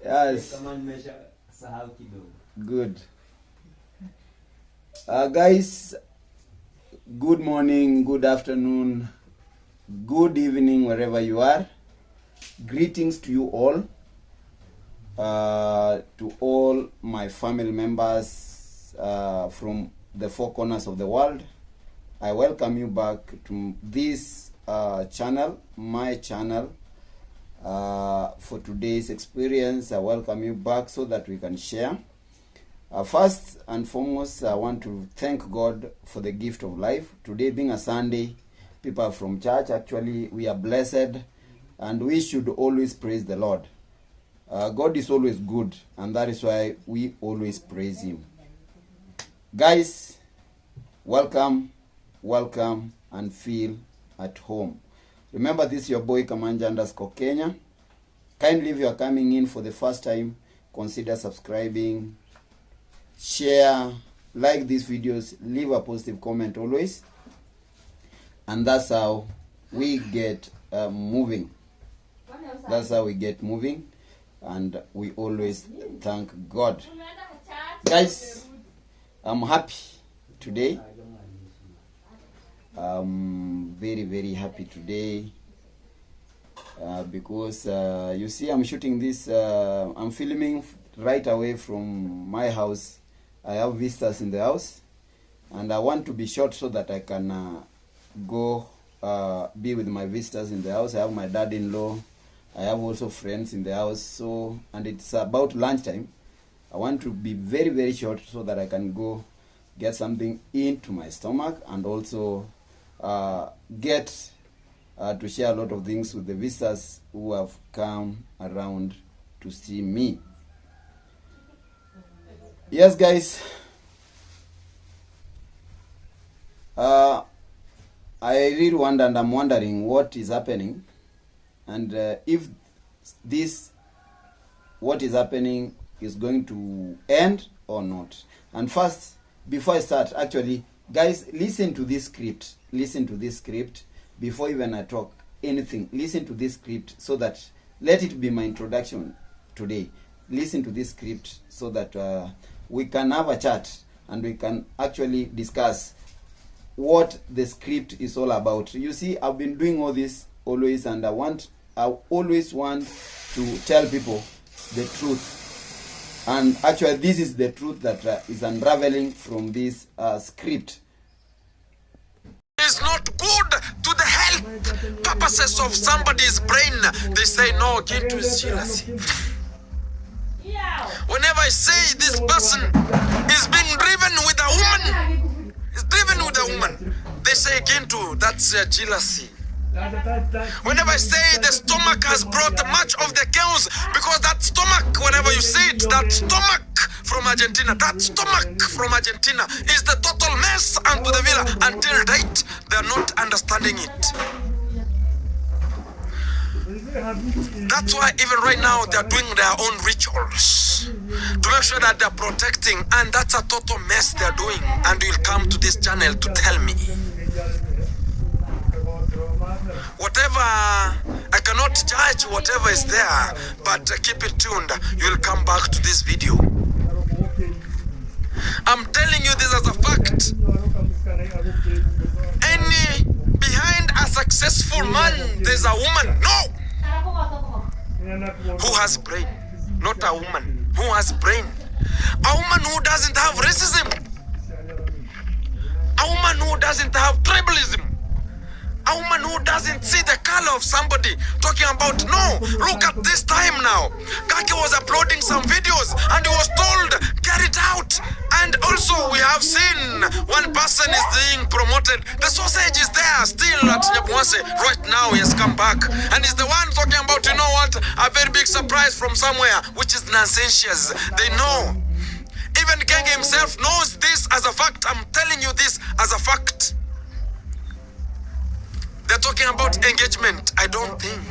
Yes. Good. Guys, good morning, good afternoon, good evening, wherever you are. Greetings to you all. To all my family members from the four corners of the world. I welcome you back to this channel, my channel. For today's experience, I welcome you back so that we can share. First and foremost, I want to thank God for the gift of life. Today being a Sunday, people from church, actually, we are blessed and we should always praise the Lord. God is always good, and that is why we always praise Him. Guys, welcome, and feel at home. Remember, this is your boy Kamanja_Kenya. Kindly, if you are coming in for the first time, consider subscribing, share, like these videos, leave a positive comment always, and that's how we get moving. That's how we get moving. And we always thank God. Guys, I'm happy today. I'm very happy today because you see, I'm shooting this, I'm filming right away from my house. I have visitors in the house and I want to be short so that I can go be with my visitors in the house. I have my dad-in-law. I have also friends in the house, so, and it's about lunchtime. I want to be very short so that I can go get something into my stomach and also get to share a lot of things with the visitors who have come around to see me. Yes, guys. I really wonder, and I'm wondering what is happening. And if this, what is happening, is going to end or not. And first, before I start, actually, guys, listen to this script. Listen to this script before even I talk anything. Listen to this script so that, let it be my introduction today. Listen to this script so that we can have a chat and we can actually discuss what the script is all about. You see, I've been doing all this always, and I always want to tell people the truth. And actually, this is the truth that is unraveling from this script. It's not good to the health purposes of somebody's brain. They say, no, GINTU'S jealousy. Whenever I say this person is being driven with a woman, they say, Gintu, that's jealousy. Whenever I say the stomach has brought much of the chaos, because that stomach, whenever you say it, that stomach from Argentina is the total mess unto the villa. Until date, they are not understanding it. That's why even right now they are doing their own rituals to make sure that they are protecting, and that's a total mess they are doing. And you'll come to this channel to tell me. Whatever, I cannot judge whatever is there, but keep it tuned. You'll come back to this video. I'm telling you this as a fact. Behind a successful man, there's a woman. Who has brain, not a woman who has brain. A woman who doesn't have racism. A woman who doesn't have tribalism. A woman who doesn't see the color of somebody, talking about, no, look at this time now. Kake was uploading some videos and he was told, get it out. And also we have seen one person is being promoted. The sausage is there still at Nyabuase. Right now he has come back. And he's the one talking about, you know what, a very big surprise from somewhere, which is nonsensious. They know. Even Genge himself knows this as a fact. I'm telling you this as a fact. They're talking about engagement. I don't think.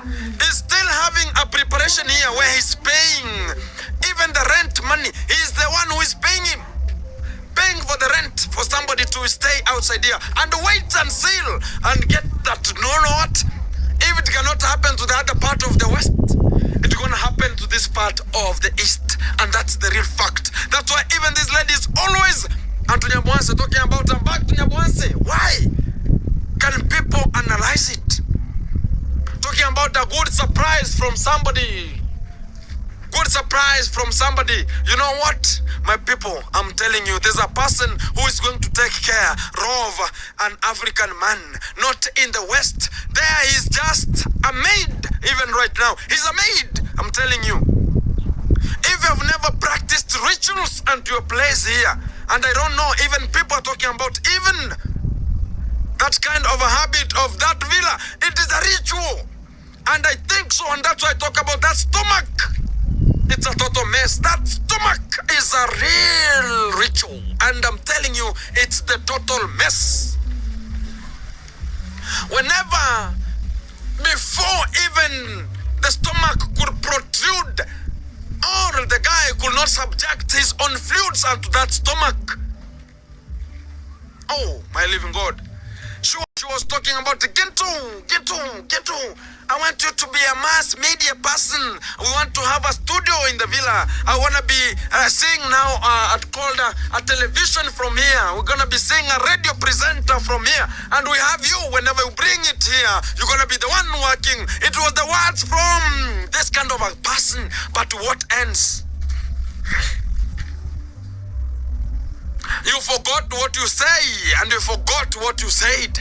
He's still having a preparation here where he's paying even the rent money. He's the one who is paying him. Paying for the rent for somebody to stay outside here and wait and seal and get that. You know what? If it cannot happen to the other part of the West. It's gonna happen to this part of the East, and that's the real fact. That's why even these ladies always, and to Nyabwanse, talking about them back to Nyabwanse. Why? Can people analyze it? Talking about a good surprise from somebody. Good surprise from somebody. You know what, my people, I'm telling you, there's a person who is going to take care of an African man, not in the West. There he's just a maid, even right now. He's a maid, I'm telling you. If you've never practiced rituals at your place here, and I don't know, even people are talking about even that kind of a habit of that villa, it is a ritual. And I think so, and that's why I talk about that stomach. It's a total mess. That stomach is a real ritual. And I'm telling you, it's the total mess. Whenever, before even the stomach could protrude, or the guy could not subject his own fluids onto that stomach. Oh, my living God. She was talking about the Gintu. I want you to be a mass media person. We want to have a studio in the villa. I want to be seeing now called a television from here. We're going to be seeing a radio presenter from here. And we have you whenever you bring it here. You're going to be the one working. It was the words from this kind of a person. But what ends? You forgot what you say, and you forgot what you said.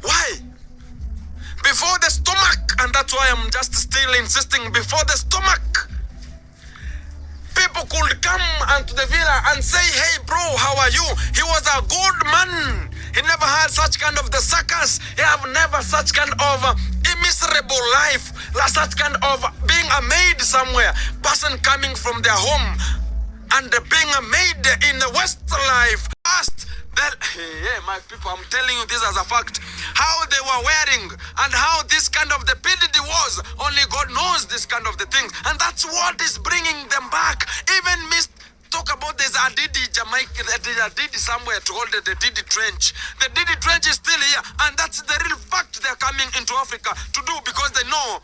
Why? Before the stomach, and that's why I'm just still insisting, before the stomach, people could come onto the villa and say, hey bro, how are you? He was a good man. He never had such kind of the circus. He have never such kind of a miserable life, like such kind of being a maid somewhere, person coming from their home and being a maid in the West life. Past that, yeah, my people, I'm telling you this as a fact. How they were wearing and how this kind of the PDD was. Only God knows this kind of the things. And that's what is bringing them back. Even talk about there's a Didi Jamaica, there's a Didi somewhere to hold the Didi Trench. The Didi Trench is still here. And that's the real fact they're coming into Africa to do, because they know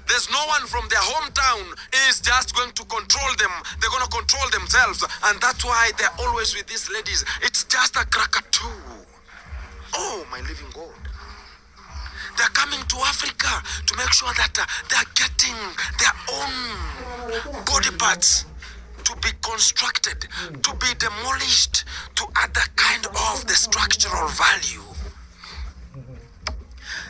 there's no one from their hometown is just going to control them. They're going to control themselves. And that's why they're always with these ladies. It's just a cracker too. Oh, my living God. They're coming to Africa to make sure that they're getting their own body parts to be constructed, to be demolished to other kind of the structural value.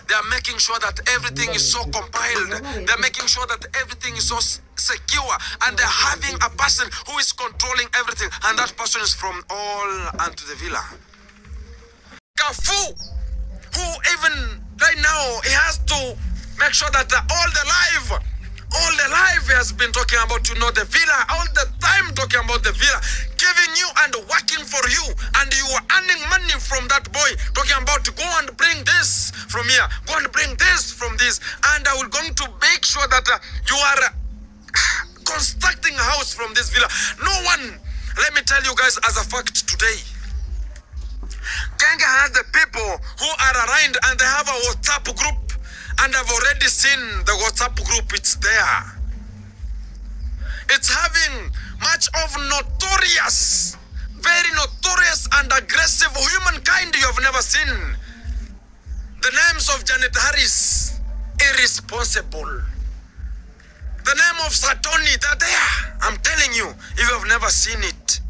They are making sure that everything is so compiled. They're making sure that everything is so secure. And they're having a person who is controlling everything. And that person is from all unto the villa. Kafu, who even right now, he has to make sure that all the life he has been talking about, you know, the villa, all the time talking about the villa, giving you and working for you, and you are earning money from that boy, talking about go and bring this from here, go and bring this from this, and I will going to make sure that you are constructing a house from this villa. No one, let me tell you guys as a fact today, Kenya has the people who are around, and they have a WhatsApp group, and I've already seen the WhatsApp group. It's there. It's having much of notorious, very notorious and aggressive humankind you have never seen. The names of Janet Harris, irresponsible. The name of Satoni, they're there. I'm telling you, if you have never seen it.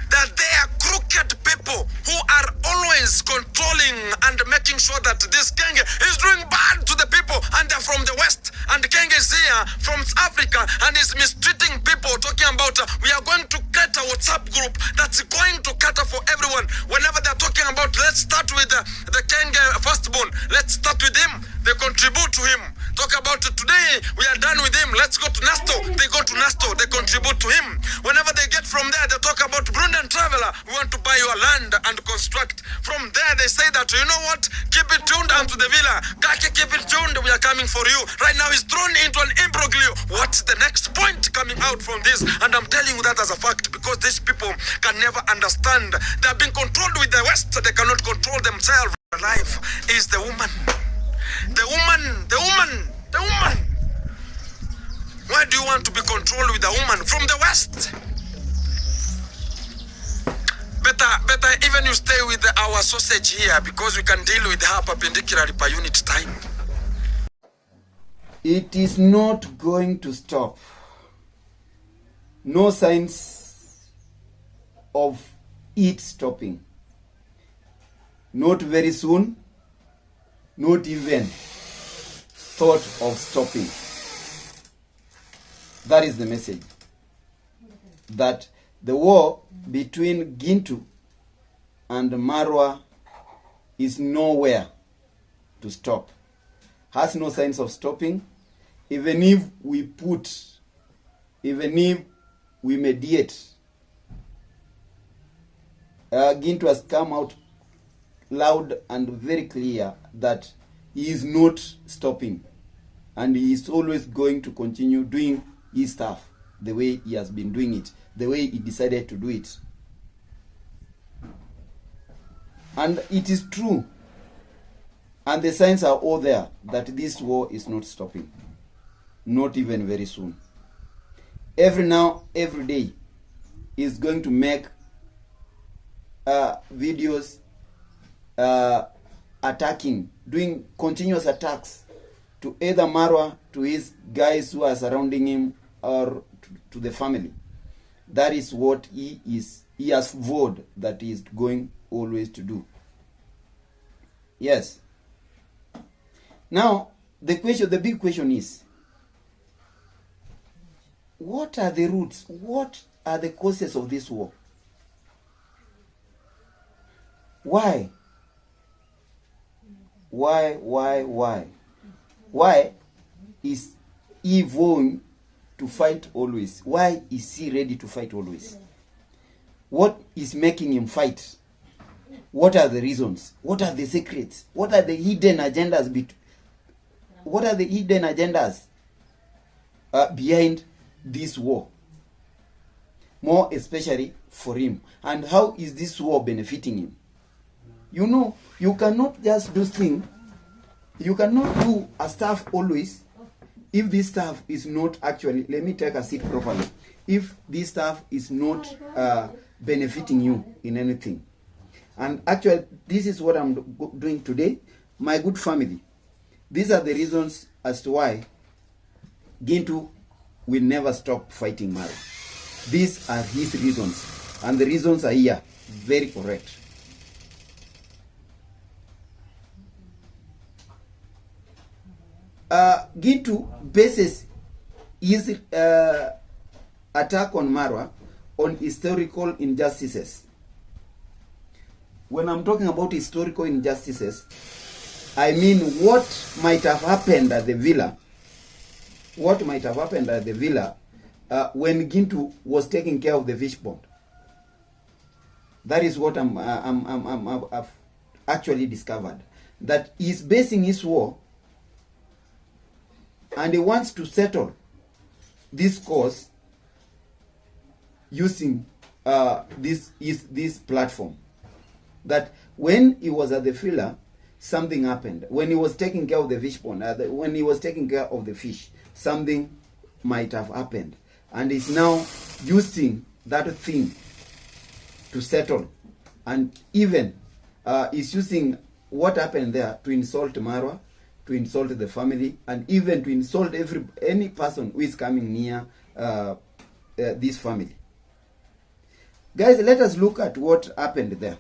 That they are crooked people who are always controlling and making sure that this King is doing bad to the people, and they're from the West, and the King is here from Africa and is mistreating people, talking about we are going to create a WhatsApp group that's going to cater for everyone. Whenever they're talking about let's start with the King firstborn, let's start with him, they contribute to him. Talk about today, we are done with him, let's go to Nasto. They go to Nasto, they contribute to him. Whenever they get from there, they talk about Brundan Traveler, we want to buy your land and construct. From there, they say that, you know what, keep it tuned onto the villa. Kake, keep it tuned, we are coming for you. Right now, he's thrown into an imbroglio. What's the next point coming out from this? And I'm telling you that as a fact, because these people can never understand. They are being controlled with the West, they cannot control themselves. alive is the woman. The woman, the woman, the woman. Why do you want to be controlled with a woman from the West? Better even you stay with our sausage here, because we can deal with her perpendicularly per unit time. It is not going to stop. No signs of it stopping. Not very soon. Not even thought of stopping. That is the message. That the war between Gintu and Mara is nowhere to stop. Has no signs of stopping. Even if we mediate, Gintu has come out loud and very clear that he is not stopping, and he is always going to continue doing his stuff the way he has been doing it, the way he decided to do it. And it is true, and the signs are all there, that this war is not stopping, not even very soon. Every day, is going to make videos attacking, doing continuous attacks to either Mara, to his guys who are surrounding him, or to the family. That is what he has vowed that he is going always to do. Yes. Now, the big question is, what are the roots? What are the causes of this war? Why? Why is he vowing to fight always? Why is he ready to fight always? What is making him fight? What are the reasons? What are the secrets? What are the hidden agendas? What are the hidden agendas behind this war? More especially for him. And how is this war benefiting him? You know, you cannot just do things. You cannot do a stuff always if this stuff is not actually, let me take a seat properly, if this stuff is not benefiting you in anything. And actually, this is what I'm doing today. My good family, these are the reasons as to why Gintu will never stop fighting Mara. These are his reasons, and the reasons are here, very correct. Gintu bases his attack on Mara on historical injustices. When I'm talking about historical injustices, I mean what might have happened at the villa. What might have happened at the villa when Gintu was taking care of the fish pond. That is what I've actually discovered. That he's basing his war, and he wants to settle this cause using this platform. That when he was at the villa, something happened. When he was taking care of the fish pond, when he was taking care of the fish, something might have happened. And he's now using that thing to settle. And even he's using what happened there to insult Mara, to insult the family, and even to insult any person who is coming near this family. Guys, let us look at what happened there.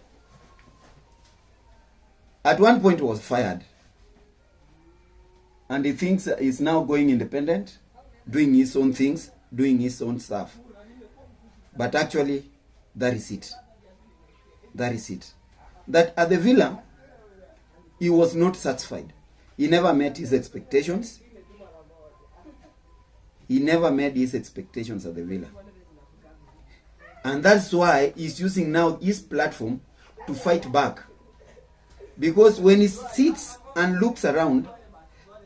At one point he was fired, and he thinks he's now going independent, doing his own things, doing his own stuff. But actually, that is it. That is it. That at the villa, he was not satisfied. He never met his expectations. He never met his expectations at the villa. And that's why he's using now his platform to fight back. Because when he sits and looks around,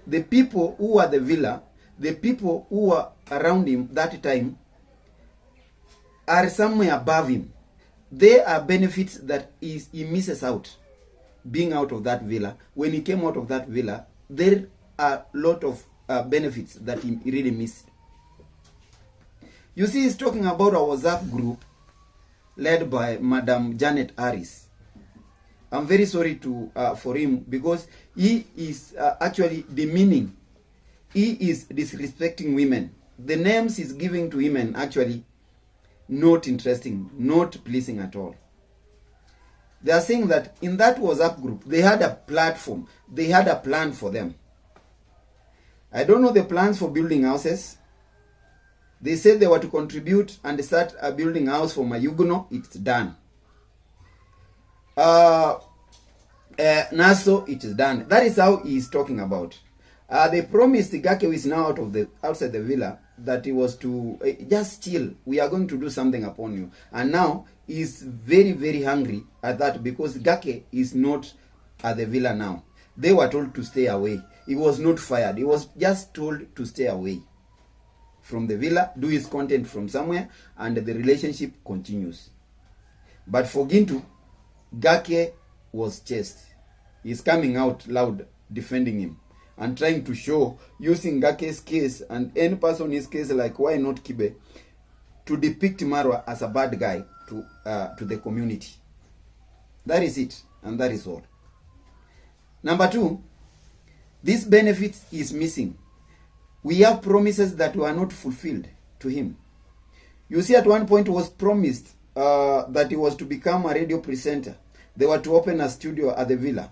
the people who are the villa, the people who are around him that time, are somewhere above him. There are benefits that he misses out. being out of that villa, when he came out of that villa, there are a lot of benefits that he really missed. You see, he's talking about a WhatsApp group led by Madam Janet Harris. I'm very sorry for him, because he is actually demeaning. He is disrespecting women. The names he's giving to women actually not interesting, not pleasing at all. They are saying that in that WhatsApp group, they had a platform, they had a plan for them. I don't know the plans for building houses. They said they were to contribute and start a building house for Mayuguno. It's done. Naso, it is done. That is how he is talking about. They promised Gake, who is now outside the villa, that he was to just chill. We are going to do something upon you. And now he is very, very hungry at that, because Gake is not at the villa now. They were told to stay away. He was not fired. He was just told to stay away from the villa, do his content from somewhere, and the relationship continues. But for Gintu, Gake was chased. He's coming out loud defending him and trying to show, using Gake's case and any person in his case, like why not Kibe, to depict Marwa as a bad guy to the community. That is it, and that is all. Number two, this benefit is missing. We have promises that were not fulfilled to him. You see, at one point was promised that he was to become a radio presenter. They were to open a studio at the villa,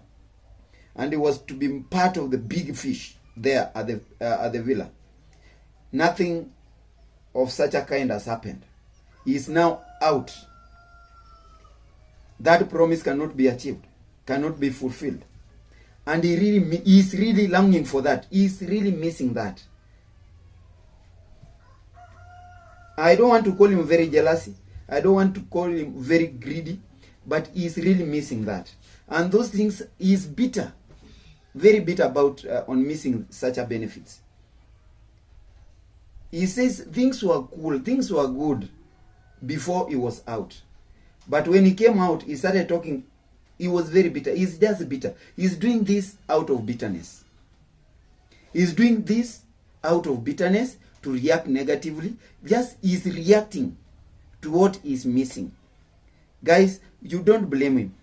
and he was to be part of the big fish there at the villa. Nothing of such a kind has happened. He is now out. That promise cannot be achieved, cannot be fulfilled. And he is really longing for that. He is really missing that. I don't want to call him very jealousy. I don't want to call him very greedy. But he is really missing that. And those things, he is bitter. Very bitter about on missing such a benefits. He says things were cool, things were good before he was out. But when he came out, he started talking. He was very bitter. He's just bitter. He's doing this out of bitterness. He's doing this out of bitterness to react negatively. Just he's reacting to what is missing. Guys, you don't blame him.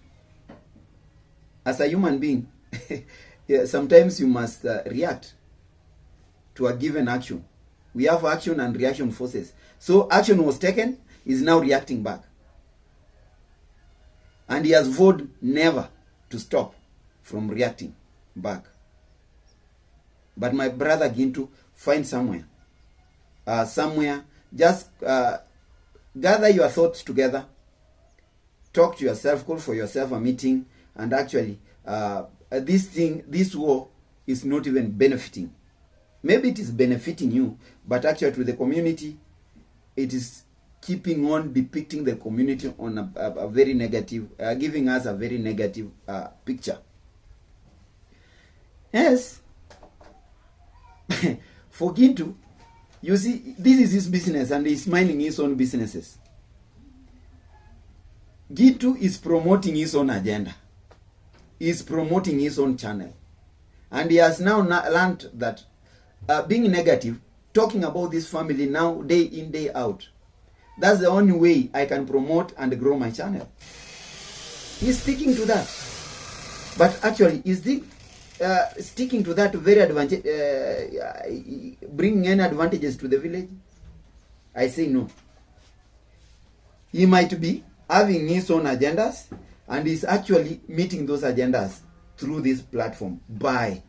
As a human being, yeah, sometimes you must react to a given action. We have action and reaction forces. So action was taken, is now reacting back. And he has vowed never to stop from reacting back. But my brother Gintu, find somewhere. Just gather your thoughts together. Talk to yourself, call for yourself a meeting. And actually, this war is not even benefiting. Maybe it is benefiting you, but actually to the community, it is keeping on depicting the community on a very negative, giving us a very negative picture. Yes. For Gintu, you see, this is his business and he's minding his own businesses. Gintu is promoting his own agenda. He's promoting his own channel. And he has now learned that being negative, talking about this family now, day in, day out, that's the only way I can promote and grow my channel. He's sticking to that. But actually, is the sticking to that very bringing any advantages to the village? I say no. He might be having his own agendas, and he's actually meeting those agendas through this platform by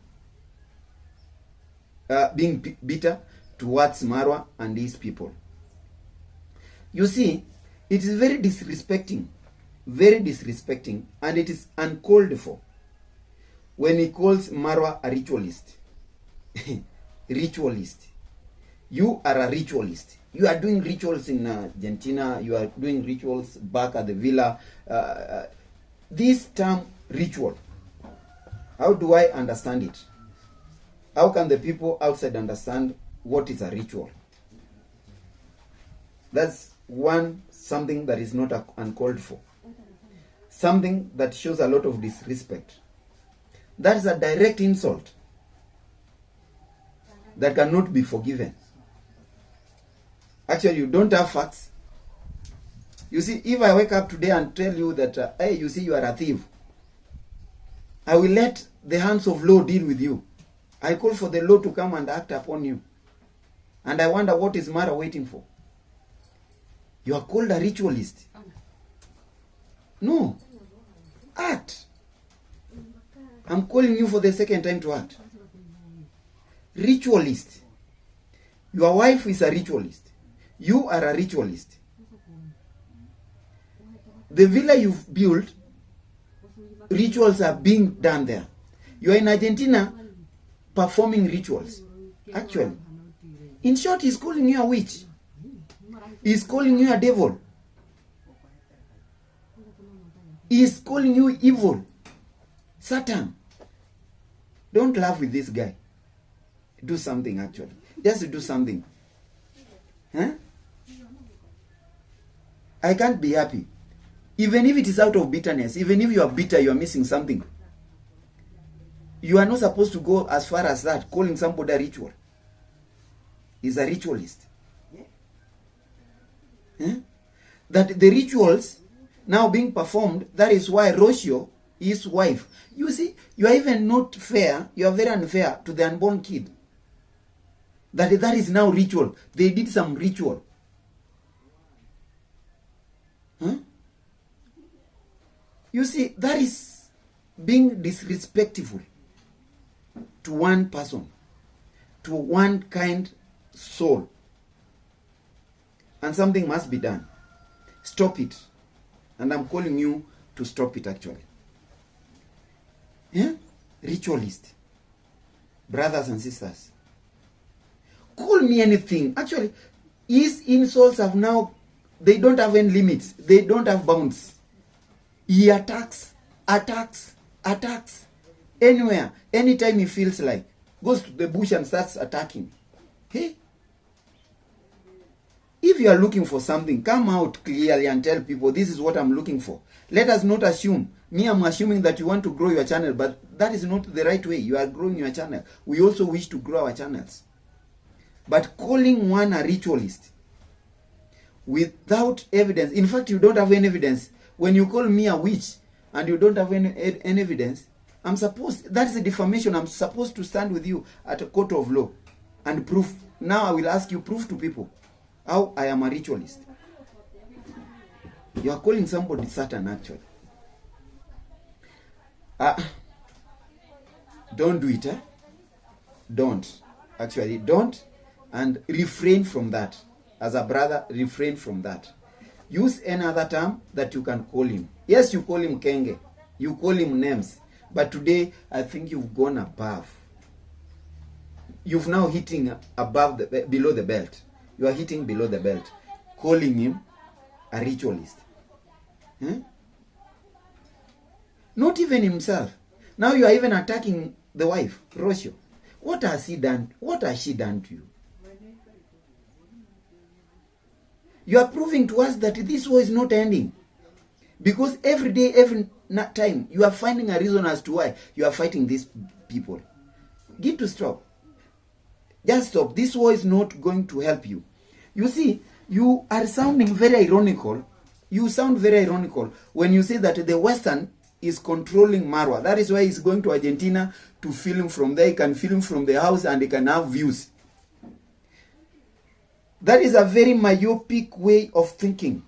being bitter towards Marwa and his people. You see, it is very disrespecting, and it is uncalled for when he calls Marwa a ritualist. Ritualist. You are a ritualist. You are doing rituals in Argentina. You are doing rituals back at the villa. This term, ritual, how do I understand it? How can the people outside understand what is a ritual? That's something that is not uncalled for. something that shows a lot of disrespect. That is a direct insult that cannot be forgiven. Actually, you don't have facts. You see, if I wake up today and tell you that, hey, you see, you are a thief, I will let the hands of law deal with you. I call for the law to come and act upon you. And I wonder what is Mara waiting for? You are called a ritualist. No. Act. I'm calling you for the second time to act. Ritualist. Your wife is a ritualist. You are a ritualist. The villa you've built, rituals are being done there. You are in Argentina performing rituals. Actually. In short, he's calling you a witch. He's calling you a devil. He's calling you evil. Satan. Don't laugh with this guy. Do something, actually. Just do something. Huh? I can't be happy. Even if it is out of bitterness, even if you are bitter, you are missing something. You are not supposed to go as far as that, calling somebody a ritual. He's a ritualist. Huh? That the rituals now being performed, that is why Rocio, his wife, you see, you are even not fair, you are very unfair to the unborn kid. That is now ritual. They did some ritual. Huh? You see, that is being disrespectful to one person, to one kind soul. And something must be done. Stop it. And I'm calling you to stop it, actually. Yeah? Ritualist. Brothers and sisters. Call me anything. Actually, his insults have now, they don't have any limits. They don't have bounds. He attacks. Anywhere, anytime he feels like. Goes to the bush and starts attacking. Hey? If you are looking for something, come out clearly and tell people, this is what I'm looking for. Let us not assume. Me, I'm assuming that you want to grow your channel, but that is not the right way. You are growing your channel. We also wish to grow our channels. But calling one a ritualist without evidence, in fact, you don't have any evidence. When you call me a witch and you don't have any evidence, that's a defamation. I'm supposed to stand with you at a court of law and prove. Now I will ask you, prove to people how I am a ritualist. You are calling somebody Satan, actually. Don't do it, eh? Don't. Actually, don't. And refrain from that. As a brother, refrain from that. Use any other term that you can call him. Yes, you call him Kenge. You call him names. But today, I think you've gone above. You've now hitting below the belt. You are hitting below the belt. Calling him a ritualist. Not even himself. Now you are even attacking the wife, Rocio. What has he done? What has she done to you? You are proving to us that this war is not ending. Because every day, every time, you are finding a reason as to why you are fighting these people. Get to stop. Just stop. This war is not going to help you. You see, you are sounding very ironical. You sound very ironical when you say that the Western is controlling Marwa. That is why he's going to Argentina to film from there. He can film from the house and he can have views. That is a very myopic way of thinking.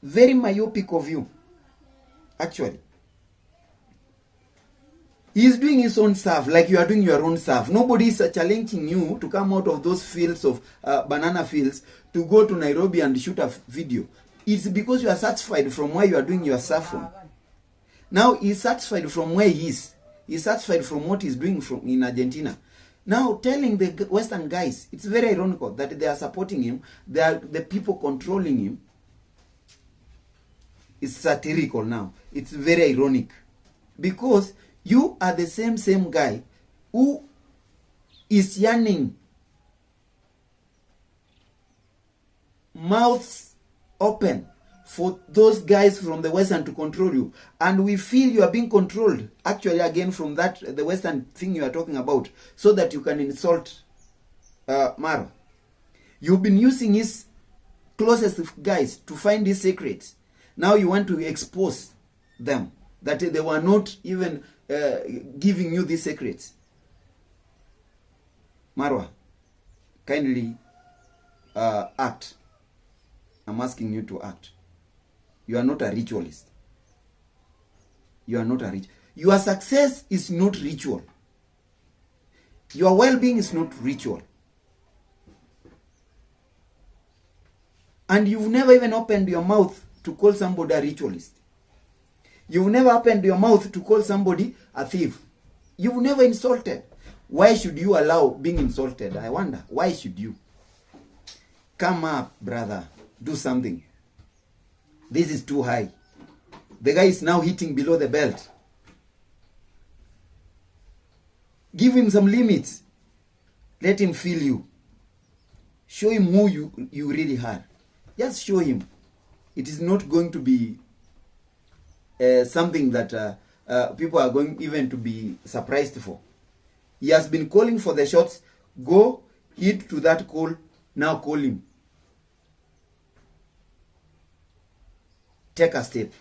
Very myopic of you. Actually. He is doing his own stuff like you are doing your own stuff. Nobody is challenging you to come out of those fields of banana fields to go to Nairobi and shoot a video. It's because you are satisfied from where you are doing your stuff from. Now he's satisfied from where he is. He's satisfied from what he's doing in Argentina. Now telling the Western guys, it's very ironical that they are supporting him. They are the people controlling him. It's satirical now. It's very ironic. Because you are the same guy who is yearning, mouths open, for those guys from the Western to control you. And we feel you are being controlled, actually, again, from that, the Western thing you are talking about, so that you can insult Mara. You've been using his closest guys to find his secrets. Now you want to expose them, that they were not even giving you these secrets. Marwa, kindly act. I'm asking you to act. You are not a ritualist. You are not a ritual. Your success is not ritual. Your well-being is not ritual. And you've never even opened your mouth to call somebody a ritualist. You've never opened your mouth to call somebody a thief. You've never insulted. Why should you allow being insulted? I wonder. Why should you? Come up, brother. Do something. This is too high. The guy is now hitting below the belt. Give him some limits. Let him feel you. Show him who you really are. Just show him. It is not going to be something that people are going even to be surprised for. He has been calling for the shots. Go, hit to that call. Now call him. Take a step.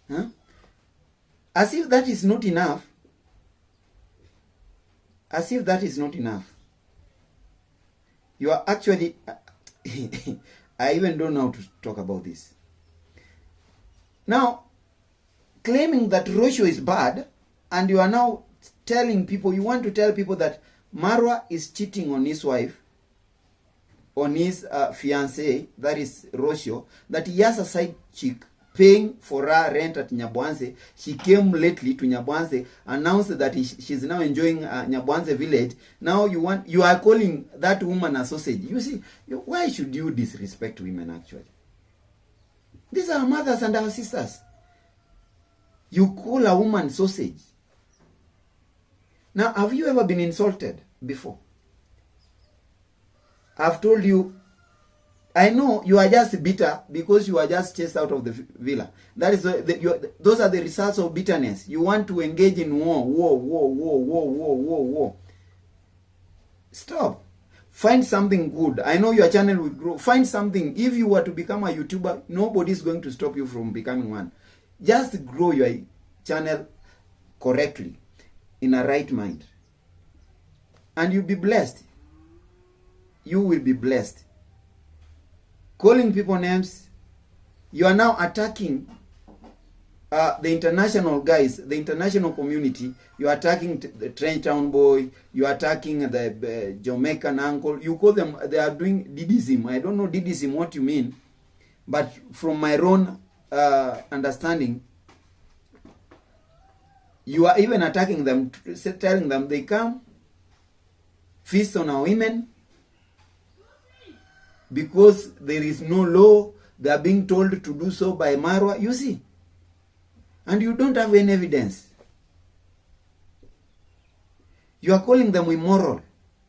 Huh? As if that is not enough. As if that is not enough. You are actually... I even don't know how to talk about this. Now, claiming that Rosho is bad, and you are now telling people, you want to tell people that Marwa is cheating on his wife, on his fiancé, that is Rosho, that he has a side chick paying for her rent at Nyabwanze. She came lately to Nyabwanze, announced that she's now enjoying Nyabwanze village. Now you are calling that woman a sausage. You see, why should you disrespect women actually? These are our mothers and our sisters. You call a woman sausage. Now, have you ever been insulted before? I've told you, I know you are just bitter because you are just chased out of the villa. That is those are the results of bitterness. You want to engage in war. Stop. Find something good. I know your channel will grow. Find something. If you were to become a YouTuber, nobody is going to stop you from becoming one. Just grow your channel correctly, in a right mind. And you'll be blessed. You will be blessed. Calling people names, you are now attacking the international guys, the international community. You are attacking the Trench Town boy. You are attacking the Jamaican uncle. You call them, they are doing Didism. I don't know Didism, what you mean. But from my own understanding, you are even attacking them, telling them they come, feast on our women, because there is no law, they are being told to do so by Marwa, you see. And you don't have any evidence. You are calling them immoral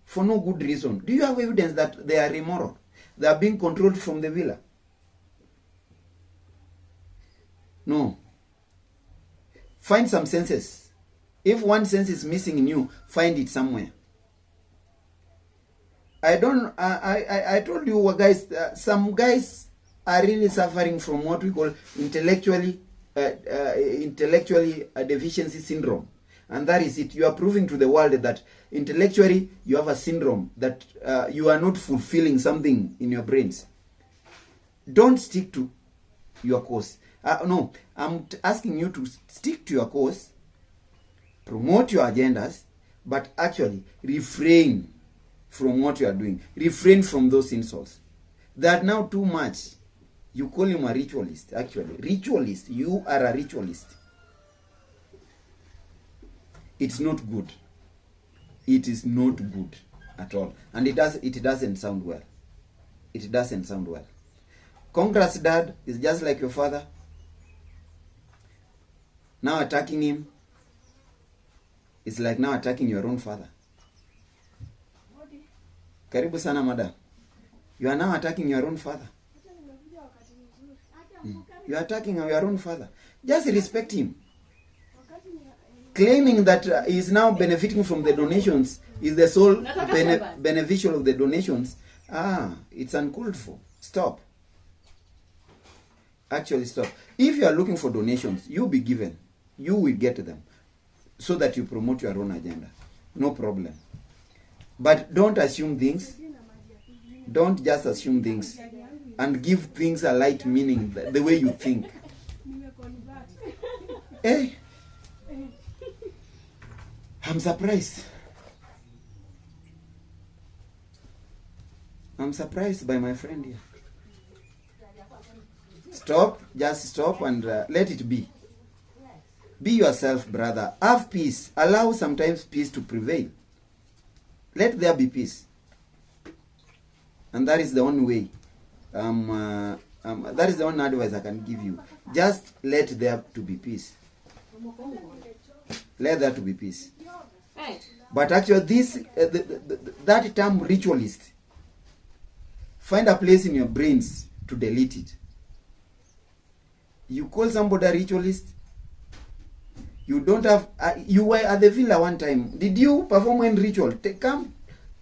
for no good reason. Do you have evidence that they are immoral? They are being controlled from the villa? No. Find some senses. If one sense is missing in you, find it somewhere. I told you guys, some guys are really suffering from what we call intellectually deficiency syndrome. And that is it. You are proving to the world that intellectually you have a syndrome, that you are not fulfilling something in your brains. Don't stick to your course. No, I'm asking you to stick to your course, promote your agendas, but actually refrain from what you are doing. Refrain from those insults. They are now too much. You call him a ritualist, actually. Ritualist. You are a ritualist. It's not good. It is not good at all. And it doesn't sound well. It doesn't sound well. Congrats, Dad, is just like your father. Now attacking him is like now attacking your own father. Karibu sana, madam. You are now attacking your own father. You are attacking your own father. Just respect him. Claiming that he is now benefiting from the donations, is the sole beneficial of the donations. It's uncalled for. Stop. Actually, stop. If you are looking for donations, you'll be given. You will get them. So that you promote your own agenda. No problem. But don't assume things. Don't just assume things. And give things a light meaning the way you think. Hey. I'm surprised. I'm surprised by my friend here. Stop. Just stop and let it be. Be yourself, brother. Have peace. Allow sometimes peace to prevail. Let there be peace. And that is the only way. That is the only advice I can give you. Just let there to be peace. Let there to be peace. But actually, that term ritualist, find a place in your brains to delete it. You call somebody a ritualist. You don't have. You were at the villa one time. Did you perform any ritual? Come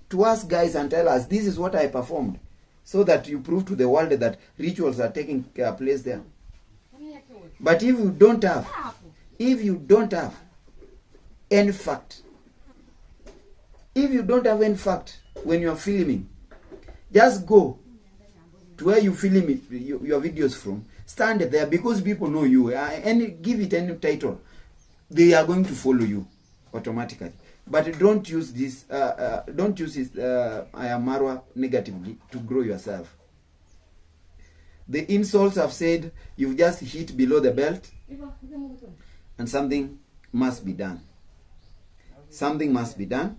to us guys and tell us this is what I performed, so that you prove to the world that rituals are taking place there. But if you don't have any fact, when you are filming, just go to where you film it, your videos from. Stand there because people know you. And give it any title, they are going to follow you automatically. But don't use this. Don't use this I am Mara negatively to grow yourself. The insults I've said, you've just hit below the belt, and something must be done. Something must be done.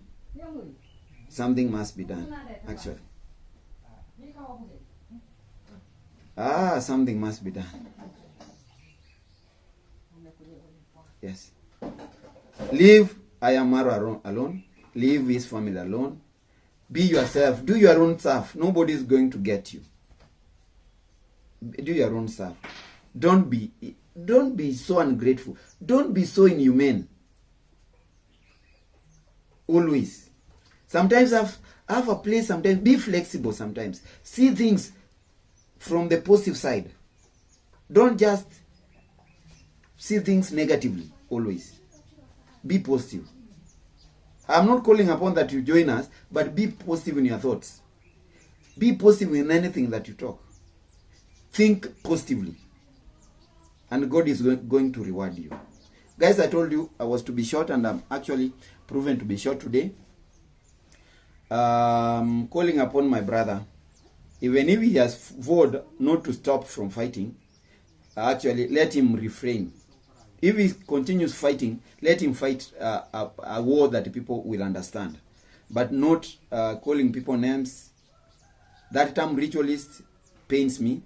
Something must be done. Actually, something must be done. Yes. Leave I am Mara alone. Leave his family alone. Be yourself. Do your own stuff. Nobody is going to get you. Do your own stuff. Don't be so ungrateful. Don't be so inhumane. Always. Sometimes have a place. Sometimes be flexible. Sometimes see things from the positive side. Don't just see things negatively. Always be positive. I'm not calling upon that you join us, but be positive in your thoughts. Be positive in anything that you talk. Think positively, and God is going to reward you. Guys, I told you I was to be short, and I'm actually proven to be short today. Calling upon my brother, even if he has vowed not to stop from fighting, actually let him refrain. If he continues fighting, let him fight a war that people will understand, but not calling people names. That term ritualist pains me.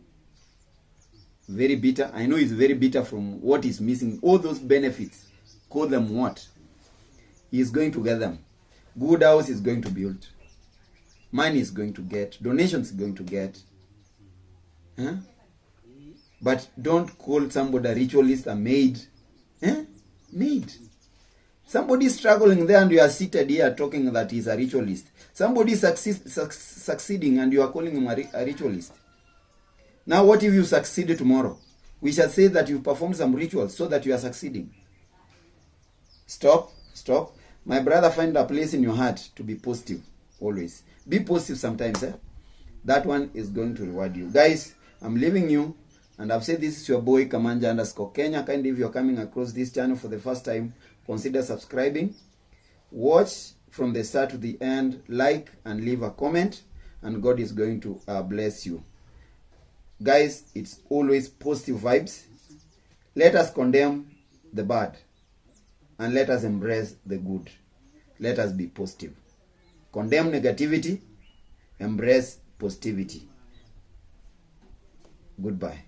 Very bitter. I know it's very bitter from what is missing. All those benefits, call them what? He is going to get them. Good house is going to build. Money is going to get. Donations is going to get. Huh? But don't call somebody a ritualist, a maid. Maid. Somebody is struggling there and you are seated here talking that he's a ritualist. Somebody is succeeding and you are calling him a ritualist. Now what if you succeed tomorrow? We shall say that you performed some rituals so that you are succeeding. Stop. My brother, find a place in your heart to be positive. Always. Be positive sometimes. That one is going to reward you. Guys, I'm leaving you. And I've said this is your boy Kamanja_Kenya. Kindly, if you're coming across this channel for the first time, consider subscribing. Watch from the start to the end. Like and leave a comment. And God is going to bless you. Guys, it's always positive vibes. Let us condemn the bad. And let us embrace the good. Let us be positive. Condemn negativity. Embrace positivity. Goodbye.